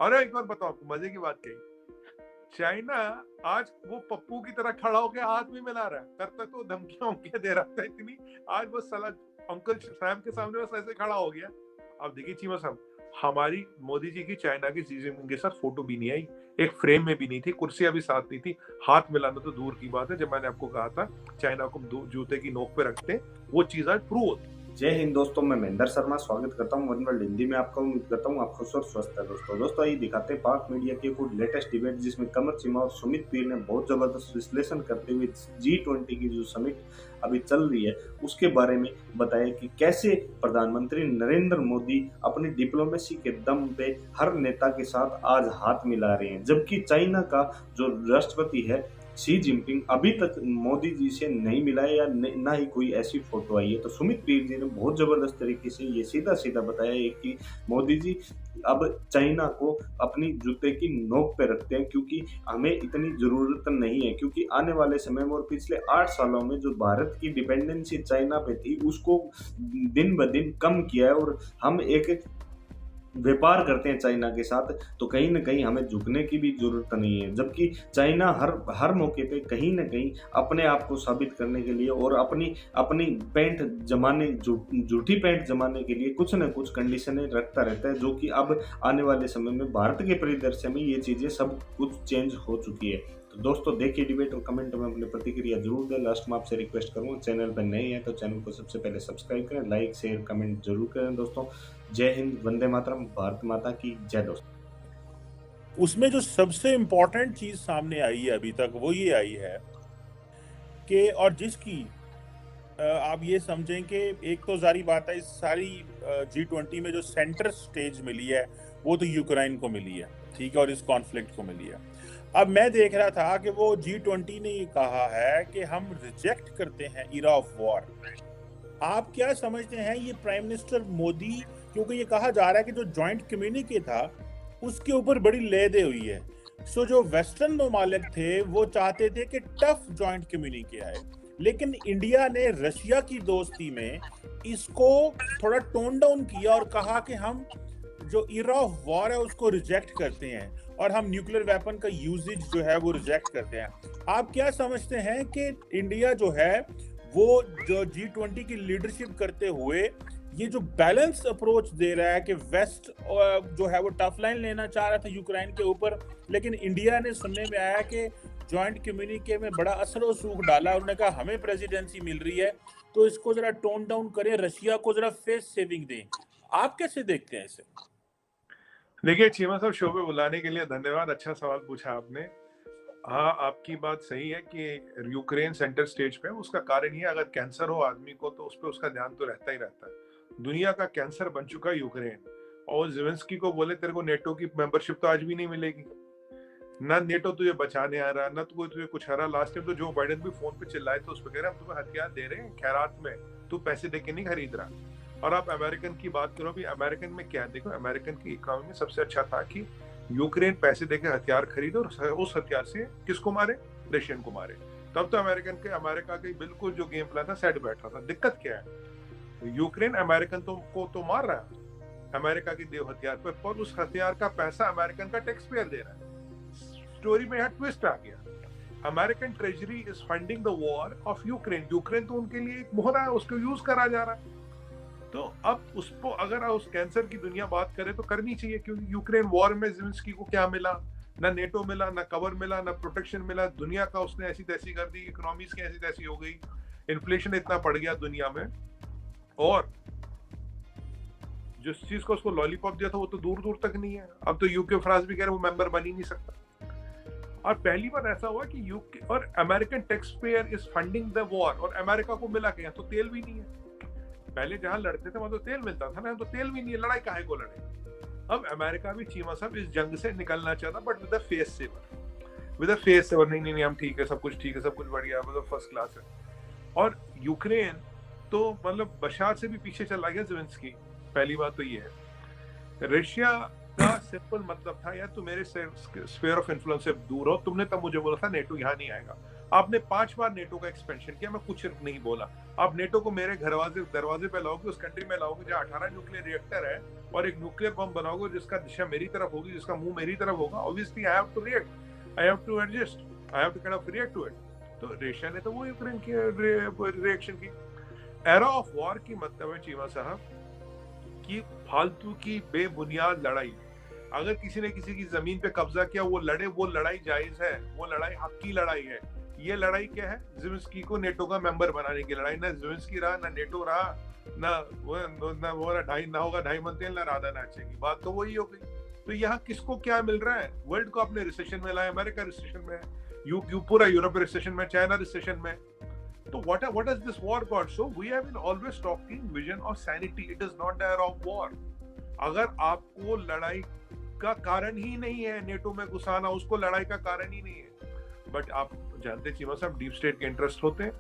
और एक और बताओ आपको मजे की बात कही, चाइना आज वो पप्पू की तरह खड़ा होकर हाथ भी मिला रहा है, तब तक तो धमकियां दे रहा था इतनी, आज वो साला अंकल सैम के सामने बस ऐसे खड़ा हो गया। अब देखिए चीमा साहब, हमारी मोदी जी की चाइना की शी जिनपिंग के साथ फोटो भी नहीं आई, एक फ्रेम में भी नहीं थी, कुर्सियां भी साथ नहीं थी, हाथ मिलाना तो दूर की बात है। जब मैंने आपको कहा था चाइना को जूते की नोक पे रखते, वो चीज आज प्रूव होती। जय हिंद दोस्तों, मैं महेंद्र शर्मा स्वागत करता हूं वन वर्ल्ड हिंदी में आपका। उम्मीद करता हूं आप खुश और स्वस्थ है। दोस्तों आइए दिखाते हैं पाक मीडिया के कुछ लेटेस्ट डिबेट, जिसमें कमर चिमा और सुमित पीर ने बहुत जबरदस्त विश्लेषण करते हुए G20 की जो समिट अभी चल रही है उसके बारे में बताया कि कैसे प्रधानमंत्री नरेंद्र मोदी अपनी डिप्लोमेसी के दम पे हर नेता के साथ आज हाथ मिला रहे हैं, जबकि चाइना का जो राष्ट्रपति है शी जिनपिंग अभी तक मोदी जी से नहीं मिला है या ना ही कोई ऐसी फोटो आई है। तो सुमित पीर जी ने बहुत जबरदस्त तरीके से ये सीधा सीधा बताया है कि मोदी जी अब चाइना को अपनी जूते की नोक पे रखते हैं, क्योंकि हमें इतनी जरूरत नहीं है, क्योंकि आने वाले समय में और पिछले 8 सालों में जो भारत की डिपेंडेंसी चाइना पे थी उसको दिन ब दिन कम किया है, और हम एक व्यापार करते हैं चाइना के साथ, तो कहीं ना कहीं हमें झुकने की भी जरूरत नहीं है। जबकि चाइना हर मौके पे कहीं ना कहीं अपने आप को साबित करने के लिए और अपनी अपनी पैंट जमाने झूठी पैंट जमाने के लिए कुछ न कुछ कंडीशनें रखता रहता है, जो कि अब आने वाले समय में भारत के परिदृश्य में ये चीजें सब कुछ चेंज हो चुकी है। तो दोस्तों देखिए डिबेट और कमेंट में अपनी प्रतिक्रिया जरूर दें। लास्ट में आपसे रिक्वेस्ट करूंगा, चैनल पर नए हैं तो चैनल को सबसे पहले सब्सक्राइब करें, लाइक शेयर कमेंट जरूर करें। दोस्तों जय हिंद, वंदे मातरम, भारत माता की जय। दोस्तों उसमें जो सबसे इम्पोर्टेंट चीज सामने आई है अभी तक वो ये आई है कि, और जिसकी आप ये समझें कि एक तो जारी बात है, इस सारी G20 में जो सेंटर स्टेज मिली है वो तो यूक्रेन को मिली है, ठीक है, और इस कॉन्फ्लिक्ट को मिली है। अब मैं देख रहा था कि वो G20 ने ये कहा है कि हम रिजेक्ट करते हैं इरा ऑफ वॉर। आप क्या समझते हैं ये प्राइम मिनिस्टर मोदी, क्योंकि ये कहा जा रहा है कि जो जॉइंट कम्युनिके था उसके ऊपर बड़ी लेदे हुई है। सो जो वेस्टर्न ममालिक थे वो चाहते थे कि टफ जॉइंट कम्युनिके आए, लेकिन इंडिया ने रशिया की दोस्ती में इसको थोड़ा टोन डाउन किया और कहा कि हम जो इरा ऑफ वॉर है उसको रिजेक्ट करते हैं और हम न्यूक्लियर वेपन का यूजेज जो है वो रिजेक्ट करते हैं। आप क्या समझते हैं कि इंडिया जो है वो जो G20 की लीडरशिप करते हुए ये जो बैलेंस अप्रोच दे रहा है कि वेस्ट जो है वो टफ लाइन लेना चाह रहा था यूक्रेन के ऊपर, लेकिन इंडिया ने सुनने में आया कि जॉइंट कम्युनिके में बड़ा असर और सूख डाला, उन्होंने कहा हमें प्रेसिडेंसी मिल रही है तो इसको जरा टोन डाउन करें, रशिया को जरा फेस सेविंग दें। आप कैसे देखते हैं इसे? देखिए चीमा साहब, शो पे बुलाने के लिए धन्यवाद, अच्छा सवाल पूछा आपने। हाँ, आपकी बात सही है कि यूक्रेन सेंटर स्टेज पे, उसका कारण ये, अगर कैंसर हो आदमी को तो उस पर उसका ध्यान तो रहता ही रहता है। दुनिया का कैंसर बन चुका है यूक्रेन, और ज़ेलेंस्की को बोले तेरे को नेटो की मेंबरशिप तो आज भी नहीं मिलेगी, ना नेटो तुझे बचाने आ रहा, ना तो कोई तुझे कुछ आ रहा। लास्ट टाइम तो जो बाइडेन भी फोन पे चिल्लाए तो उस पर कह रहे हम तुम्हें हथियार दे रहे हैं खैरात में, तू पैसे देके नहीं खरीद रहा। और आप अमेरिकन की बात करो, अभी अमेरिकन में क्या, देखो अमेरिकन की इकोनॉमी में सबसे अच्छा था कि यूक्रेन पैसे देके हथियार खरीदो और उस हथियार से किसको मारे, रशियन को मारे। तब तो अमेरिका के बिल्कुल जो गेम प्लान था सेट बैठ रहा था। दिक्कत क्या है, यूक्रेन अमेरिकन को तो मार रहा है अमेरिका की देव हथियार पर उस हथियार का पैसा अमेरिकन का टैक्स पेयर दे रहा है। स्टोरी में यहाँ ट्विस्ट आ गया, American treasury is funding the war of Ukraine. Ukraine तो उनके लिए एक मोहरा है, उसको यूज करा जा रहा है। तो अब उसको अगर उस कैंसर की दुनिया बात करे तो करनी चाहिए, क्योंकि यूक्रेन वॉर में ज़ेलेंस्की को क्या मिला, ना नेटो मिला, ना कवर मिला, ना प्रोटेक्शन मिला। दुनिया का उसने ऐसी तैसी कर दी, इकोनॉमीज की ऐसी तैसी हो गई, इन्फ्लेशन इतना बढ़ गया दुनिया में, और जिस चीज को उसको लॉलीपॉप दिया था वो तो दूर दूर तक नहीं है। अब तो यूके फ्रांस भी कह रहे वो मेंबर बन ही नहीं सकता। और पहली बार ऐसा हुआ कि यूके और American tax payer is funding the war, और अमेरिका को मिला क्या, तो तेल भी नहीं है। पहले जहां लड़ते थे वहां तो तेल मिलता था ना, तो तेल भी नहीं है, लड़ाई काहे को लड़े। अब अमेरिका भी चीमा साहब इस जंग से निकलना चाहता, but with a face saver, नहीं हम ठीक है, सब कुछ ठीक है, सब कुछ बढ़िया, मतलब फर्स्ट क्लास है। और यूक्रेन तो मतलब बशार से भी पीछे चला गया ज़ेलेंस्की। पहली बात तो ये है, रशिया का सिंपल मतलब था यार तू मेरे स्फीयर ऑफ इन्फ्लुएंस से दूर हो, तुमने तब मुझे बोला था नेटो यहाँ नहीं आएगा। आपने 5 बार नेटो का एक्सपेंशन किया, मैं कुछ नहीं बोला। आप नेटो को मेरे दरवाजे पे लाओगे, उस कंट्री में लाओगे जहाँ 18 न्यूक्लियर रिएक्टर है, और एक न्यूक्लियर बम बनाओगे जिसका दिशा मेरी तरफ होगी, जिसका मुंह मेरी तरफ होगा, obviously I have to react, I have to adjust, I have to kind of react to it. तो रशिया ने तो वो यूक्रेन की रिएक्शन की। एरा ऑफ वॉर की मतलब है चीमा साहब कि फालतू की बेबुनियाद लड़ाई। अगर किसी ने किसी की जमीन पे कब्जा किया, वो लड़े, वो लड़ाई जायज है, वो लड़ाई हक की लड़ाई है। ये लड़ाई क्या है? ज़ेलेंस्की को नेटो का मेंबर बनाने की लड़ाई। ना ज़ेलेंस्की रहा, ना नेटो रहा, ना वो ढाई ना होगा ढाई मनते ना राधा नाचेगी। बात तो वही हो गई। तो यहाँ किसको क्या मिल रहा है? वर्ल्ड को अपने रिसेशन में लाया, अमेरिका रिसेशन में है, पूरा यूरोप रिसेशन में, चाइना रिसेशन में। तो what has this war got? So we have been always talking vision of sanity. It is not the era of war. अगर आपको लड़ाई का कारण ही नहीं है नेटो में घुसाना, उसको लड़ाई का कारण ही नहीं है। बट आप जानते चीमा साहब, डीप स्टेट के इंटरेस्ट होते हैं।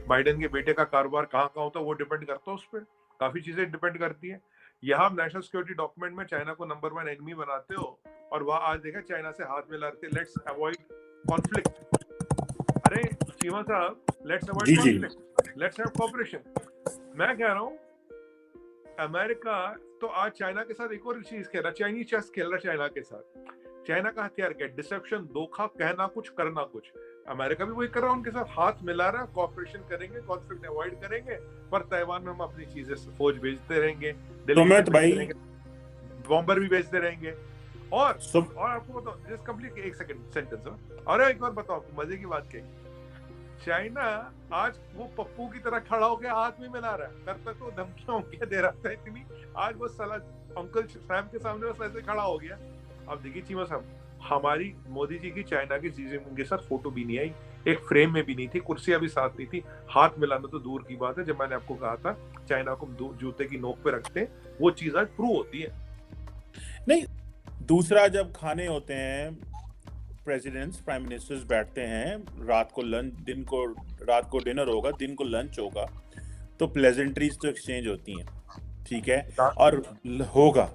बाइडेन के बेटे का कारोबार कहाँ होता है वो डिपेंड करता है उस पर, काफी चीजें डिपेंड करती है। यहाँ नेशनल सिक्योरिटी डॉक्यूमेंट में चाइना को नंबर 1 एनिमी बनाते हो, और वहां आज देखा चाइना से हाथ मिला रहे थे, लेट्स अवॉइड कॉन्फ्लिक्ट। अरे चीमा साहब, let's avoid conflict, let's have cooperation. मैं कह रहा हूँ अमेरिका तो आज चाइना के साथ एक और चीज खेल रहा है, चाइनीज चेस खेल रहा है चाइना के साथ। चाइना का हथियार क्या? डिसेप्शन, धोखा, कहना कुछ करना कुछ। अमेरिका भी वही कर रहा है, उनके साथ हाथ मिला रहा है, कोऑपरेशन करेंगे, कॉन्फ्लिक्ट अवॉइड करेंगे, पर ताइवान में हम अपनी चीजें फौज भेजते रहेंगे, बॉम्बर भी भेजते रहेंगे। और आपको बताओ, जस्ट कंप्लीट एक सेकंड सेंटेंस, और एक बार बताओ मजे की बात क्या है। चाइना आज वो पप्पू की तरह खड़ा होकर हाथ में मिला रहा है, तब तक तो धमकियां दे रहा था इतनी, आज वो साला अंकल सैम के सामने बस ऐसे खड़ा हो गया। अब देखिए चीमा साहब, हमारी मोदी जी की चाइना की शी जिनपिंग के साथ फोटो भी नहीं आई, एक फ्रेम में भी नहीं थी, कुर्सियां भी साथ नहीं थी, हाथ मिलाना तो दूर की बात है। जब मैंने आपको कहा था चाइना को जूते की नोक पे रखते हैं, वो चीज आज प्रूव होती है। नहीं, दूसरा जब खाने होते हैं, प्रेसिडेंट्स, प्राइम मिनिस्टर्स बैठते हैं, रात को डिनर होगा, दिन को लंच होगा, तो प्लेजेंट्रीज तो एक्सचेंज होती हैं, ठीक है, और होगा।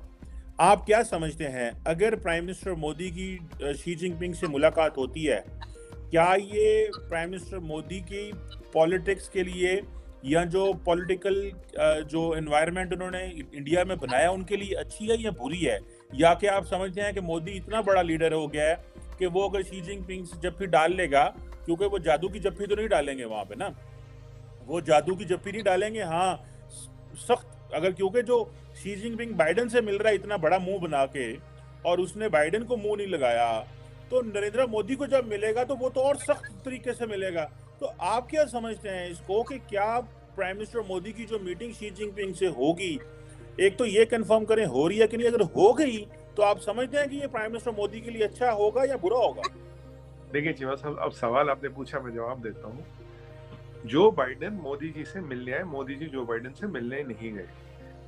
आप क्या समझते हैं, अगर प्राइम मिनिस्टर मोदी की शी जिनपिंग से मुलाकात होती है, क्या ये प्राइम मिनिस्टर मोदी की पॉलिटिक्स के लिए, या जो पॉलिटिकल जो एनवायरनमेंट उन्होंने इंडिया में बनाया उनके लिए अच्छी है या बुरी है? या क्या आप समझते हैं कि मोदी इतना बड़ा लीडर हो गया है कि वो अगर शी जिनपिंग से जप्फी डाल लेगा, क्योंकि वो जादू की जप्फी तो नहीं डालेंगे वहां पे ना, वो जादू की जप्फी नहीं डालेंगे, हाँ सख्त, अगर क्योंकि जो शी जिनपिंग बाइडेन से मिल रहा है इतना बड़ा मुंह बना के, और उसने बाइडेन को मुंह नहीं लगाया, तो नरेंद्र मोदी को जब मिलेगा तो वो तो और सख्त तरीके से मिलेगा। तो आप क्या समझते हैं इसको कि क्या प्राइम मिनिस्टर मोदी की जो मीटिंग शी जिनपिंग से होगी, एक तो ये कंफर्म करें हो रही है कि नहीं, अगर हो गई तो आप समझते हैं कि ये प्राइम मिनिस्टर मोदी के लिए अच्छा होगा या बुरा होगा? देखिए चीमा साहब, अब सवाल आपने पूछा, मैं जवाब देता हूँ। जो बाइडेन मोदी जी से मिलने आए, मोदी जी जो बाइडेन से मिलने नहीं गए।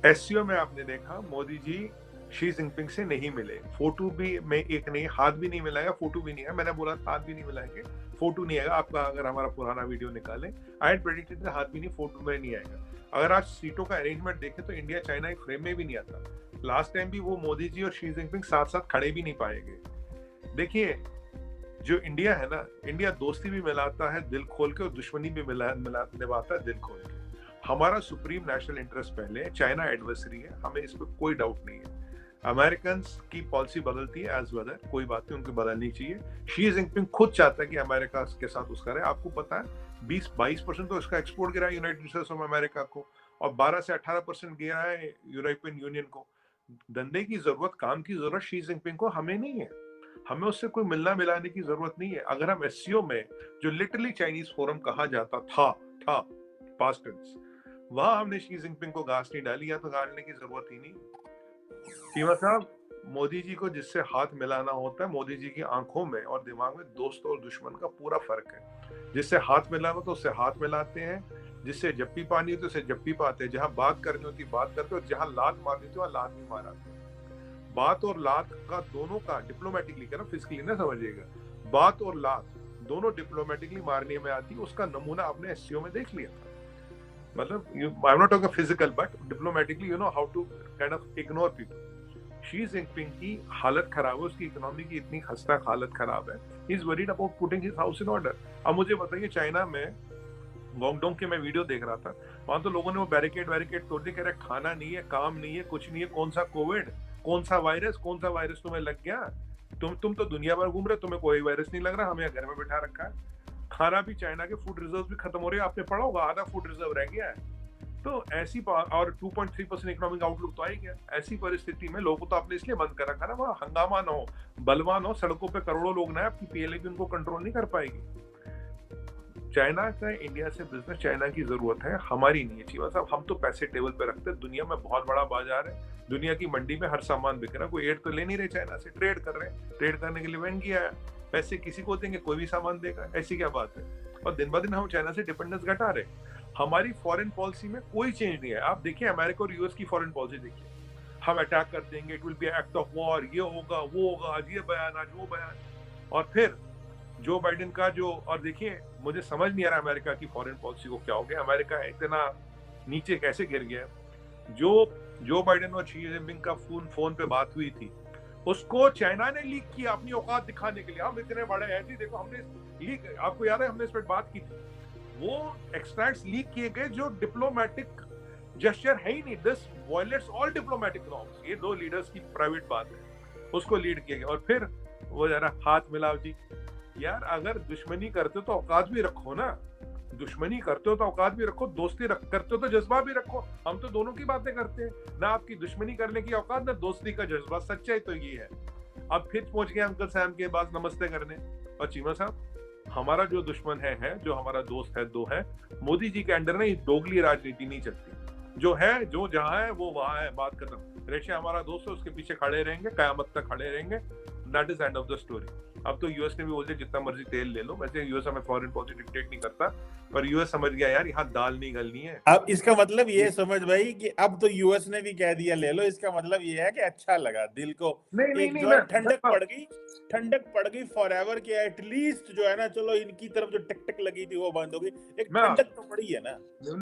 एससीओ में आपने देखा मोदी जी शी जिनपिंग से नहीं मिले, फोटो भी में एक नहीं, हाथ भी नहीं मिलाएगा, फोटो भी नहीं है। मैंने बोला हाथ भी नहीं मिलाएंगे, फोटो नहीं आएगा। आपका अगर हमारा पुराना वीडियो निकालें, आई हैड प्रेडिक्टेड हाथ भी नहीं, फोटो में नहीं आएगा। अगर आज सीटों का अरेंजमेंट देखें तो इंडिया चाइना एक फ्रेम में भी नहीं आता। लास्ट टाइम भी वो मोदी जी और शी जिनपिंग साथ साथ खड़े भी नहीं पाएंगे। देखिए जो इंडिया है ना, इंडिया दोस्ती भी मिलाता है दिल खोल के, और दुश्मनी भी निभाता है दिल खोल के। हमारा सुप्रीम नेशनल इंटरेस्ट पहले, चाइना एडवर्सरी है, हमें इस पर कोई डाउट नहीं है। अमेरिकन की पॉलिसी बदलती है एज वेदर, कोई बात नहीं, उनको बदलनी चाहिए। शी जिनपिंग खुद चाहता है कि अमेरिका के साथ उसका रहे। आपको पता है 20-22% तो इसका एक्सपोर्ट गिरा है यूनाइटेड स्टेट्स ऑफ अमेरिका को, और 12 से 18% गिरा है यूरोपियन यूनियन को। धंधे की जरूरत, काम की जरूरत शी जिनपिंग को हमें नहीं है, हमें उससे कोई मिलना मिलाने की जरूरत नहीं है। अगर हम एससीओ में, जो लिटरली चाइनीज फोरम कहा जाता था पास्ट टेंस, वहां हमने शी जिनपिंग को घास नहीं डाली, या तो डालने की जरूरत ही नहीं। चीमा साहब, मोदी जी को जिससे हाथ मिलाना होता है, मोदी जी की आंखों में और दिमाग में दोस्त और दुश्मन का पूरा फर्क है। जिससे हाथ मिलाना तो उससे हाथ मिलाते हैं, जिससे जप्पी पानी होती है उससे जप्पी पाते हैं, जहां बात करनी होती बात करते हैं, और जहां लात मारनी होती वहां लात भी माराते हैं। बात और लात का दोनों का डिप्लोमेटिकली करना, फिजिकली ना समझिएगा, बात और लात दोनों डिप्लोमेटिकली मारने में आती है। उसका नमूना आपने एससीओ में देख लिया था। मतलब I am not talking physical, but diplomatically you know how to kind of ignore people. Xi Jinping की हालत खराब है, उसकी इकोनॉमी की इतनी खस्ता हालत खराब है, he is worried about putting his house in order. अब मुझे बताइए, चाइना में गुआंगडोंग के मैं वीडियो देख रहा था, वहां तो लोगों ने वो बैरिकेड तोड़ दिए, कह रहे खाना नहीं है, काम नहीं है, कुछ नहीं है, कौन सा कोविड, कौन सा वायरस तुम्हें लग गया, तुम तो दुनिया भर घूम रहे, तुम्हें कोई वायरस नहीं लग रहा, हमें घर में बैठा रखा है। खाना भी, चाइना के फूड रिजर्व भी खत्म हो रहे हैं, आपने पढ़ा होगा आधा फूड रिजर्व रह गया है। तो ऐसी और 2.3% इकोनॉमिक आउटलुक तो आ ही गया। ऐसी परिस्थिति में लोगों को तो आपने इसलिए बंद कर रखा ना, वहां हंगामा ना हो, बलवा ना हो, सड़कों पे करोड़ों लोग ना, आपकी पीएलए भी उनको कंट्रोल नहीं कर पाएगी। चाइना का इंडिया से बिजनेस, चाइना की जरूरत है, हमारी नहीं है चीमा साहब। हम तो पैसे टेबल पे रखते हैं, दुनिया में बहुत बड़ा बाजार है, दुनिया की मंडी में हर सामान बिक रहा है, कोई एड तो ले नहीं रहे चाइना से, ट्रेड कर रहे हैं, ट्रेड करने के लिए महंगी आया, पैसे किसी को देंगे, कोई भी सामान देगा, ऐसी क्या बात है। और दिन ब दिन हम चाइना से डिपेंडेंस घटा रहे। हमारी फॉरेन पॉलिसी में कोई चेंज नहीं है। आप देखिए अमेरिका और यूएस की फॉरेन पॉलिसी देखिए, हम अटैक कर देंगे, it will be act of war, ये होगा वो होगा, आज ये बयान आज वो बयान। और फिर जो बाइडेन का जो, और देखिए मुझे समझ नहीं आ रहा अमेरिका की फॉरेन पॉलिसी को क्या हो गया, अमेरिका इतना नीचे कैसे गिर गया। जो बाइडेन और शी जिनपिंग का फोन पे बात हुई थी, उसको चाइना ने लीक किया अपनी औकात दिखाने के लिए, हम इतने बड़े हैं जी, देखो हमने लीक, आपको याद है हमने इस पर बात की थी, वो एक्सट्रैक्ट्स लीक किए गए जो डिप्लोमेटिक जेस्चर है ही नहीं, this violets all diplomatic norms. ये दो लीडर्स की प्राइवेट बात है, उसको लीड किया गया। और फिर वो जरा हाथ मिलाओ जी, यार अगर दुश्मनी करते हो तो औकात भी रखो ना, दुश्मनी करते हो तो औकात भी रखो, दोस्ती करते हो तो जज्बा भी रखो। हम तो दोनों की बातें करते हैं, ना आपकी दुश्मनी करने की औकात, ना दोस्ती का जज्बा। सच्चाई तो ये है। अब फिर पहुंच गए अंकल सैम के पास नमस्ते करने। और चीमा साहब, हमारा जो दुश्मन है, जो हमारा दोस्त है, दो है। मोदी जी के अंडर में दोगली राजनीति नहीं चलती, जो है जो जहां है वो वहां है, बात खत्म। रशिया हमारा दोस्त है, उसके पीछे खड़े रहेंगे, कयामत तक खड़े रहेंगे, that is end of the story. अब तो यूएस ने भी बोल दिया जितना मर्जी तेल ले लो, वैसे यूएस हमें फॉरेन पॉलिसी डिक्टेट नहीं करता, पर यूएस समझ गया यार यहाँ दाल नहीं गलनी है। अब इसका मतलब ये समझ भाई कि अब तो यूएस ने भी कह दिया ले लो, इसका मतलब ये है कि अच्छा लगा दिल को, नहीं, एक जो है ठंडक पड़ गई फॉरएवर की, एटलीस्ट जो है ना, चलो इनकी तरफ जो टिक टिक लगी थी वो बंद हो गई, एक ठंडक तो पड़ी है ना।